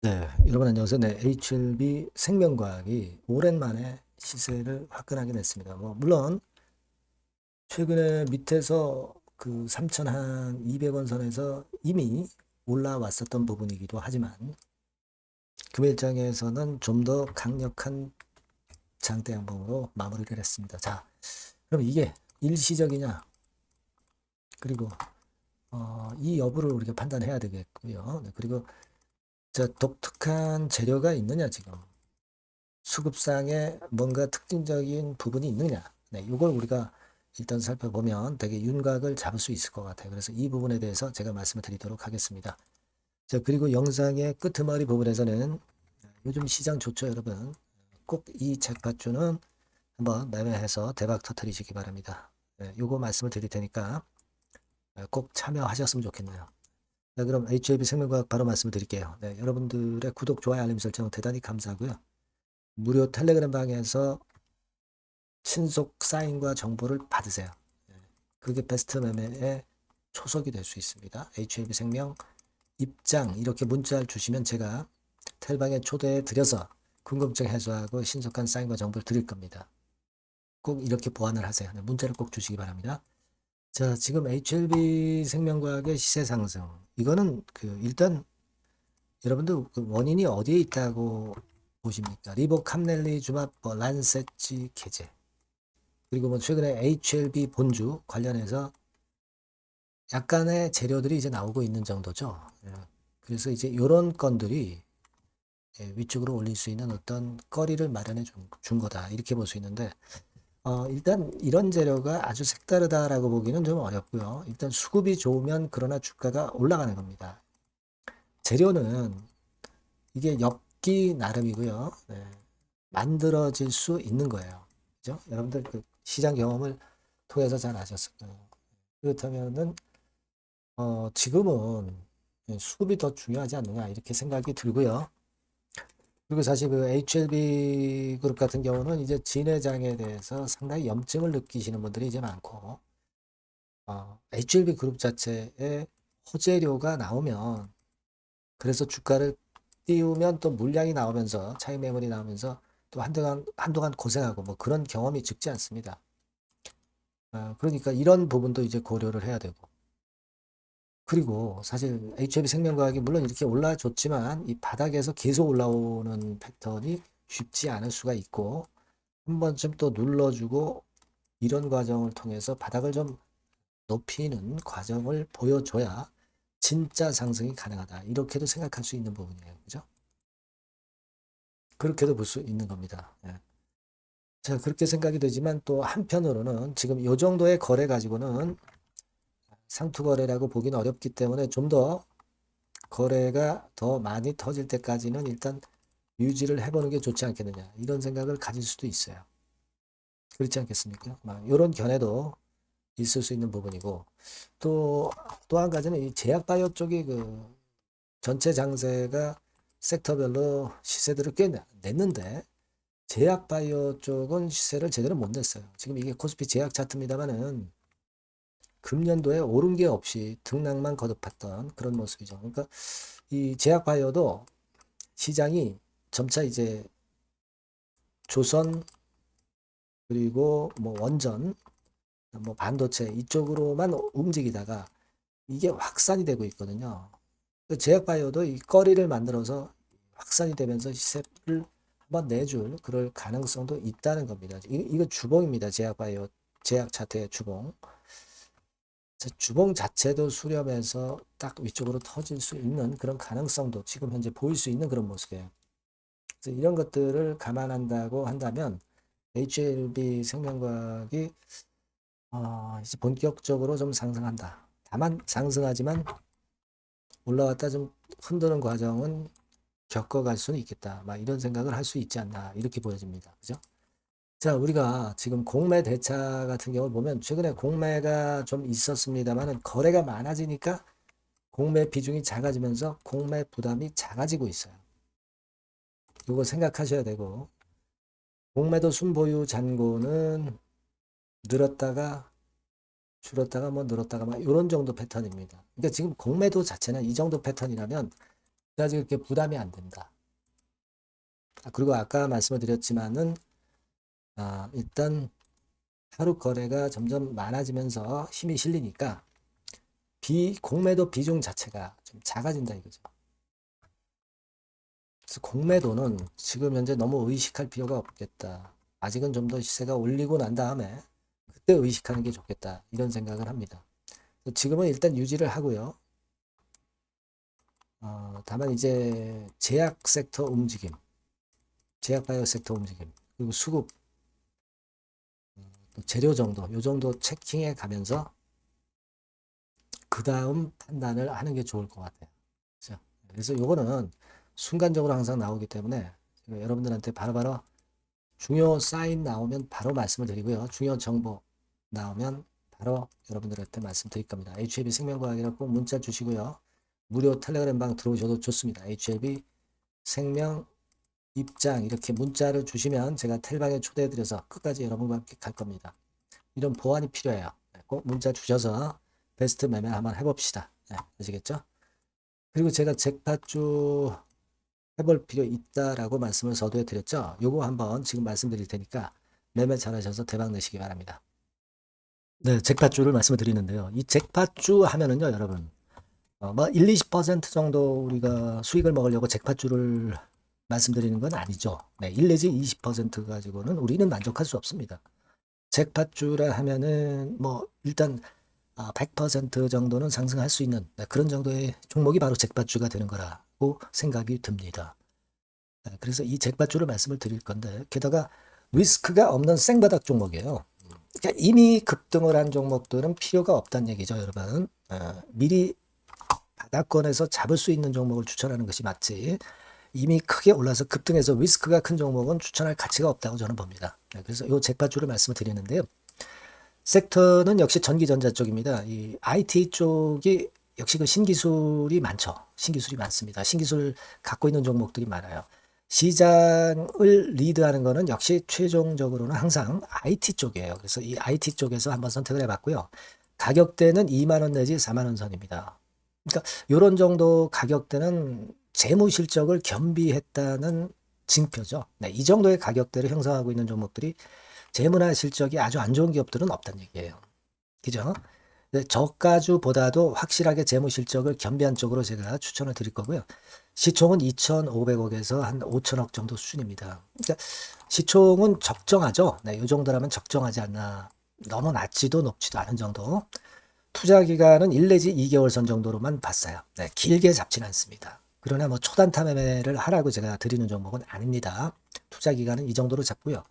네, 여러분 안녕하세요. 네, HLB 생명과학이 오랜만에 시세를 화끈하게 냈습니다. 물론 최근에 밑에서 그 3,200원 선에서 이미 올라왔었던 부분이기도 하지만 금일장에서는 좀 더 강력한 장대 양봉으로 마무리를 했습니다. 자, 그럼 이게 일시적이냐? 그리고 이 여부를 우리가 판단해야 되겠고요. 네, 그리고 독특한 재료가 있느냐 지금? 수급상에 뭔가 특징적인 부분이 있느냐. 네, 이걸 우리가 일단 살펴보면 되게 윤곽을 잡을 수 있을 것 같아요. 그래서 이 부분에 대해서 제가 말씀을 드리도록 하겠습니다. 자, 그리고 영상의 끄트머리 부분에서는 요즘 시장 좋죠, 여러분. 꼭 이 잭팟주는 한번 매매해서 대박 터트리시기 바랍니다. 네, 요거 말씀을 드릴 테니까 꼭 참여하셨으면 좋겠네요. 네, 그럼 HLB 생명과학 바로 말씀을 드릴게요. 네, 여러분들의 구독, 좋아요, 알림 설정 대단히 감사하고요. 무료 텔레그램 방에서 신속 사인과 정보를 받으세요. 그게 베스트 매매의 초석이 될 수 있습니다. HLB 생명 입장 이렇게 문자를 주시면 제가 텔방에 초대해 드려서 궁금증 해소하고 신속한 사인과 정보를 드릴 겁니다. 꼭 이렇게 보완을 하세요. 문자를 꼭 주시기 바랍니다. 자, 지금 HLB 생명과학의 시세 상승. 이거는 일단 여러분들 그 원인이 어디에 있다고 보십니까? 리보 캄넬리 주합 란세치 계제. 그리고 최근에 HLB 본주 관련해서 약간의 재료들이 이제 나오고 있는 정도죠. 그래서 이제 이런 건들이 위쪽으로 올릴 수 있는 어떤 거리를 마련해 준 거다. 이렇게 볼 수 있는데, 일단 이런 재료가 아주 색다르다라고 보기는 좀 어렵고요. 일단 수급이 좋으면 그러나 주가가 올라가는 겁니다. 재료는 이게 엽기 나름이고요. 네, 만들어질 수 있는 거예요. 그죠? 여러분들 그 시장 경험을 통해서 잘 아셨을 거예요. 그렇다면은 지금은 수급이 더 중요하지 않느냐 이렇게 생각이 들고요. 그리고 사실 그 HLB 그룹 같은 경우는 이제 진회장에 대해서 상당히 염증을 느끼시는 분들이 이제 많고 HLB 그룹 자체에 호재료가 나오면 그래서 주가를 띄우면 또 물량이 나오면서 차익 매물이 나오면서 또 한동안 고생하고 뭐 그런 경험이 적지 않습니다. 그러니까 이런 부분도 이제 고려를 해야 되고 그리고 사실 HLB 생명과학이 물론 이렇게 올라줬지만 이 바닥에서 계속 올라오는 패턴이 쉽지 않을 수가 있고 한 번쯤 또 눌러주고 이런 과정을 통해서 바닥을 좀 높이는 과정을 보여줘야 진짜 상승이 가능하다. 이렇게도 생각할 수 있는 부분이에요. 그죠? 그렇게도 볼 수 있는 겁니다. 예. 자, 그렇게 생각이 되지만 또 한편으로는 지금 이 정도의 거래 가지고는 상투 거래라고 보기는 어렵기 때문에 좀 더 거래가 더 많이 터질 때까지는 일단 유지를 해보는 게 좋지 않겠느냐 이런 생각을 가질 수도 있어요. 그렇지 않겠습니까? 이런 견해도 있을 수 있는 부분이고 또 한 가지는 이 제약바이오 쪽이 그 전체 장세가 섹터별로 시세들을 꽤 냈는데 제약바이오 쪽은 시세를 제대로 못 냈어요. 지금 이게 코스피 제약 차트입니다만은 금년도에 오른 게 없이 등락만 거듭했던 그런 모습이죠. 그러니까 이 제약바이오도 시장이 점차 이제 조선 그리고 뭐 원전 뭐 반도체 이쪽으로만 움직이다가 이게 확산이 되고 있거든요. 제약바이오도 이 거리를 만들어서 확산이 되면서 시세를 한번 내줄 그럴 가능성도 있다는 겁니다. 이거 주봉입니다. 제약바이오 제약 차트의 주봉. 주봉 자체도 수렴해서 딱 위쪽으로 터질 수 있는 그런 가능성도 지금 현재 보일 수 있는 그런 모습이에요. 그래서 이런 것들을 감안한다고 한다면 HLB 생명과학이 이제 본격적으로 좀 상승한다. 다만 상승하지만 올라왔다 좀 흔드는 과정은 겪어갈 수는 있겠다. 막 이런 생각을 할 수 있지 않나 이렇게 보여집니다. 그죠? 자, 우리가 지금 공매 대차 같은 경우를 보면 최근에 공매가 좀 있었습니다만은 거래가 많아지니까 공매 비중이 작아지면서 공매 부담이 작아지고 있어요. 이거 생각하셔야 되고 공매도 순보유 잔고는 늘었다가 줄었다가 뭐 늘었다가 막 이런 정도 패턴입니다. 그러니까 지금 공매도 자체는 이 정도 패턴이라면 그래가지고 이렇게 부담이 안 된다. 그리고 아까 말씀을 드렸지만은 일단 하루 거래가 점점 많아지면서 힘이 실리니까 공매도 비중 자체가 좀 작아진다 이거죠. 그래서 공매도는 지금 현재 너무 의식할 필요가 없겠다. 아직은 좀 더 시세가 올리고 난 다음에 그때 의식하는 게 좋겠다. 이런 생각을 합니다. 지금은 일단 유지를 하고요. 다만 이제 제약 섹터 움직임, 제약 바이오 섹터 움직임, 그리고 수급, 또 재료 정도, 요 정도 체킹해 가면서 그 다음 판단을 하는 게 좋을 것 같아요. 그렇죠? 그래서 요거는 순간적으로 항상 나오기 때문에 제가 여러분들한테 바로바로 중요 사인 나오면 바로 말씀을 드리고요. 중요 정보 나오면 바로 여러분들한테 말씀드릴 겁니다. HLB 생명과학이라고 꼭 문자 주시고요. 무료 텔레그램 방 들어오셔도 좋습니다. HLB 생명 입장 이렇게 문자를 주시면 제가 텔방에 초대해드려서 끝까지 여러분과 함께 갈 겁니다. 이런 보완이 필요해요. 꼭 문자 주셔서 베스트 매매 한번 해봅시다. 네, 아시겠죠? 그리고 제가 잭팟주 해볼 필요 있다라고 말씀을 서두에 드렸죠. 요거 한번 지금 말씀드릴 테니까 매매 잘하셔서 대박 내시기 바랍니다. 네, 잭팟주를 말씀을 드리는데요. 이 잭팟주 하면은요, 여러분, 뭐 1, 20% 정도 우리가 수익을 먹으려고 잭팟주를 말씀드리는 건 아니죠. 네, 1 내지 20% 가지고는 우리는 만족할 수 없습니다. 잭팟주라 하면은 뭐 일단 100% 정도는 상승할 수 있는 그런 정도의 종목이 바로 잭팟주가 되는 거라고 생각이 듭니다. 그래서 이 잭팟주를 말씀을 드릴 건데 게다가 리스크가 없는 생바닥 종목이에요. 그러니까 이미 급등을 한 종목들은 필요가 없다는 얘기죠, 여러분. 미리 바닥권에서 잡을 수 있는 종목을 추천하는 것이 맞지. 이미 크게 올라서 급등해서 리스크가 큰 종목은 추천할 가치가 없다고 저는 봅니다. 그래서 이 잭팟주를 말씀을 드리는데요. 섹터는 역시 전기전자 쪽입니다. 이 IT 쪽이 역시 그 신기술이 많죠. 신기술이 많습니다. 신기술 갖고 있는 종목들이 많아요. 시장을 리드하는 거는 역시 최종적으로는 항상 IT 쪽이에요. 그래서 이 IT 쪽에서 한번 선택을 해봤고요. 가격대는 2만 원 내지 4만 원 선입니다. 그러니까 이런 정도 가격대는 재무 실적을 겸비했다는 징표죠. 네, 이 정도의 가격대를 형성하고 있는 종목들이 재무나 실적이 아주 안 좋은 기업들은 없다는 얘기예요. 그죠? 저가주보다도 확실하게 재무 실적을 겸비한 쪽으로 제가 추천을 드릴 거고요. 시총은 2,500억에서 한 5천억 정도 수준입니다. 그러니까 시총은 적정하죠. 네, 이 정도라면 적정하지 않나. 너무 낮지도 높지도 않은 정도. 투자 기간은 1 내지 2개월 선 정도로만 봤어요. 네, 길게 잡진 않습니다. 그러나 뭐 초단타 매매를 하라고 제가 드리는 종목은 아닙니다. 투자 기간은 이 정도로 잡고요.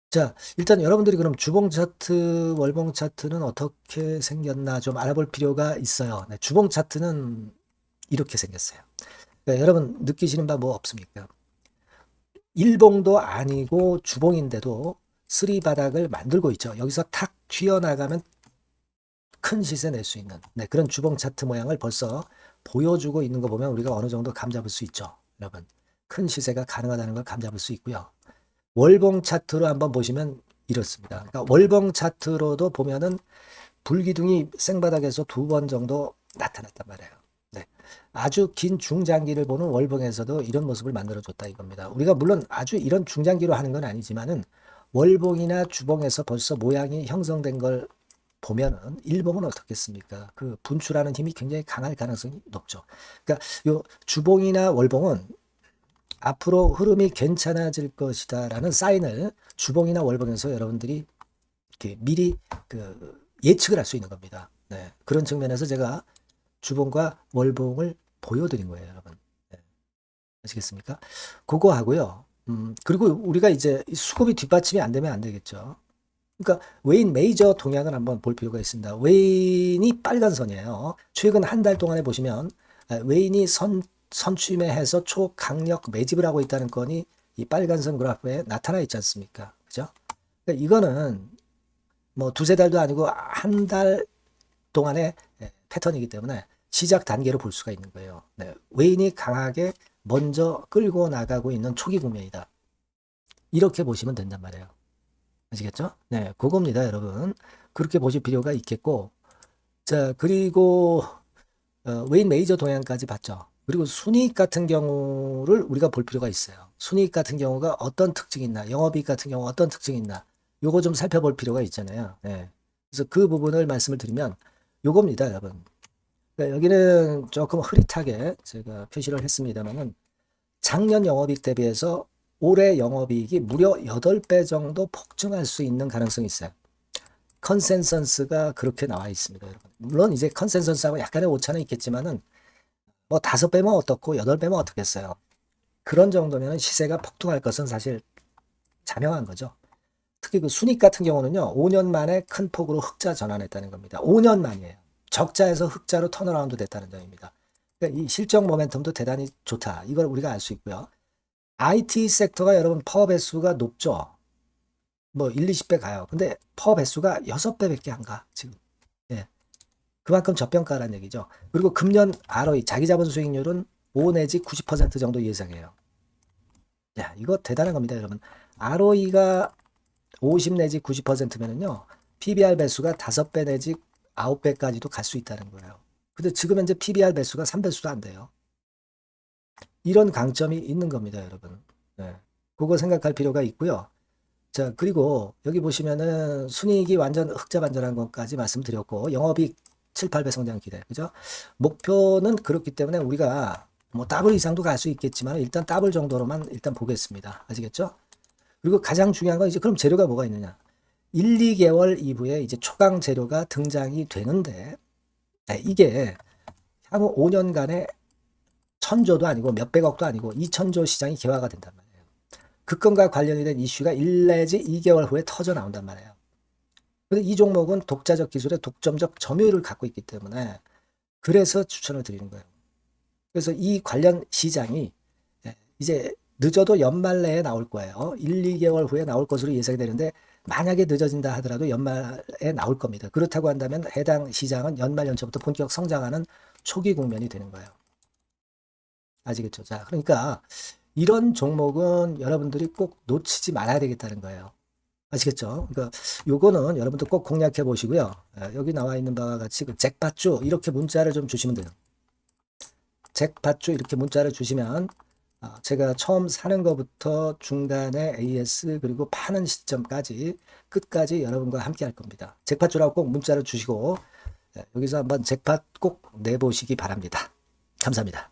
자, 일단 여러분들이 그럼 주봉 차트, 월봉 차트는 어떻게 생겼나 좀 알아볼 필요가 있어요. 네, 주봉 차트는 이렇게 생겼어요. 네, 여러분 느끼시는 바 뭐 없습니까? 일봉도 아니고 주봉인데도 쓰리 바닥을 만들고 있죠. 여기서 탁 튀어나가면 큰 시세 낼 수 있는 그런 주봉 차트 모양을 벌써 보여주고 있는 거 보면 우리가 어느 정도 감잡을 수 있죠. 여러분 큰 시세가 가능하다는 걸 감잡을 수 있고요. 월봉 차트로 한번 보시면 이렇습니다. 그러니까 월봉 차트로도 보면은 불기둥이 생바닥에서 2번 정도 나타났단 말이에요. 네. 아주 긴 중장기를 보는 월봉에서도 이런 모습을 만들어줬다 이겁니다. 우리가 물론 아주 이런 중장기로 하는 건 아니지만은 월봉이나 주봉에서 벌써 모양이 형성된 걸 보면은 일봉은 어떻겠습니까? 그 분출하는 힘이 굉장히 강할 가능성이 높죠. 그러니까 요 주봉이나 월봉은 앞으로 흐름이 괜찮아질 것이다라는 사인을 주봉이나 월봉에서 여러분들이 이렇게 미리 예측을 할 수 있는 겁니다. 네. 그런 측면에서 제가 주봉과 월봉을 보여드린 거예요, 여러분. 네. 아시겠습니까? 그거 하고요. 그리고 우리가 이제 수급이 뒷받침이 안 되면 안 되겠죠. 그러니까 웨인 메이저 동향을 한번 볼 필요가 있습니다. 웨인이 빨간 선이에요. 최근 한 달 동안에 보시면 웨인이 선취매해서 초강력 매집을 하고 있다는 건이 이 빨간 선 그래프에 나타나 있지 않습니까? 그죠? 그러니까 이거는 뭐 두세 달도 아니고 한 달 동안의 패턴이기 때문에 시작 단계로 볼 수가 있는 거예요. 네, 웨인이 강하게 먼저 끌고 나가고 있는 초기 국면이다. 이렇게 보시면 된단 말이에요. 아시겠죠? 네, 그겁니다, 여러분. 그렇게 보실 필요가 있겠고, 자, 그리고 웨인 메이저 동향까지 봤죠. 그리고 순이익 같은 경우를 우리가 볼 필요가 있어요. 순이익 같은 경우가 어떤 특징이 있나, 영업이익 같은 경우 어떤 특징이 있나, 요거 좀 살펴볼 필요가 있잖아요. 예. 그래서 그 부분을 말씀을 드리면 요겁니다, 여러분. 그러니까 여기는 조금 흐릿하게 제가 표시를 했습니다만은 작년 영업이익 대비해서 올해 영업이익이 무려 8배 정도 폭증할 수 있는 가능성이 있어요. 컨센서스가 그렇게 나와 있습니다, 여러분. 물론 이제 컨센서스하고 약간의 오차는 있겠지만은 뭐 5배면 어떻고 8배면 어떻겠어요. 그런 정도면 시세가 폭등할 것은 사실 자명한 거죠. 특히 그 순익 같은 경우는요, 5년 만에 큰 폭으로 흑자 전환했다는 겁니다. 5년 만이에요. 적자에서 흑자로 턴어라운드 됐다는 점입니다. 그러니까 이 실적 모멘텀도 대단히 좋다. 이걸 우리가 알 수 있고요. IT 섹터가 여러분 파워 배수가 높죠. 뭐 1, 20배 가요. 근데 파워 배수가 6배밖에 안 가, 지금. 예. 그만큼 저평가라는 얘기죠. 그리고 금년 ROE, 자기 자본 수익률은 5 내지 90% 정도 예상해요. 야, 이거 대단한 겁니다, 여러분. ROE가 50 내지 90%면은요, PBR 배수가 5배 내지 9배까지도 갈 수 있다는 거예요. 근데 지금 현재 PBR 배수가 3배수도 안 돼요. 이런 강점이 있는 겁니다, 여러분. 네. 그거 생각할 필요가 있고요. 자, 그리고 여기 보시면은 순이익이 완전 흑자 반전한 것까지 말씀드렸고, 영업이익 7, 8배 성장 기대. 그죠? 목표는 그렇기 때문에 우리가 뭐 더블 이상도 갈 수 있겠지만 일단 더블 정도로만 일단 보겠습니다. 아시겠죠? 그리고 가장 중요한 건 이제 그럼 재료가 뭐가 있느냐? 1, 2개월 이후에 이제 초강 재료가 등장이 되는데, 네, 이게 향후 5년간의 천조도 아니고 몇백억도 아니고 2천조 시장이 개화가 된단 말이에요. 급금과 관련이 된 이슈가 1 내지 2개월 후에 터져 나온단 말이에요. 근데 이 종목은 독자적 기술의 독점적 점유율을 갖고 있기 때문에 그래서 추천을 드리는 거예요. 그래서 이 관련 시장이 이제 늦어도 연말 내에 나올 거예요. 1, 2개월 후에 나올 것으로 예상이 되는데 만약에 늦어진다 하더라도 연말에 나올 겁니다. 그렇다고 한다면 해당 시장은 연말 연초부터 본격 성장하는 초기 국면이 되는 거예요. 아시겠죠? 자, 그러니까 이런 종목은 여러분들이 꼭 놓치지 말아야 되겠다는 거예요. 아시겠죠? 그러니까 요거는 여러분들 꼭 공략해 보시고요. 여기 나와 있는 바와 같이 그 잭팟주 이렇게 문자를 좀 주시면 돼요. 잭팟주 이렇게 문자를 주시면 제가 처음 사는 것부터 중간에 AS 그리고 파는 시점까지 끝까지 여러분과 함께 할 겁니다. 잭팟주라고 꼭 문자를 주시고 여기서 한번 잭팟 꼭 내보시기 바랍니다. 감사합니다.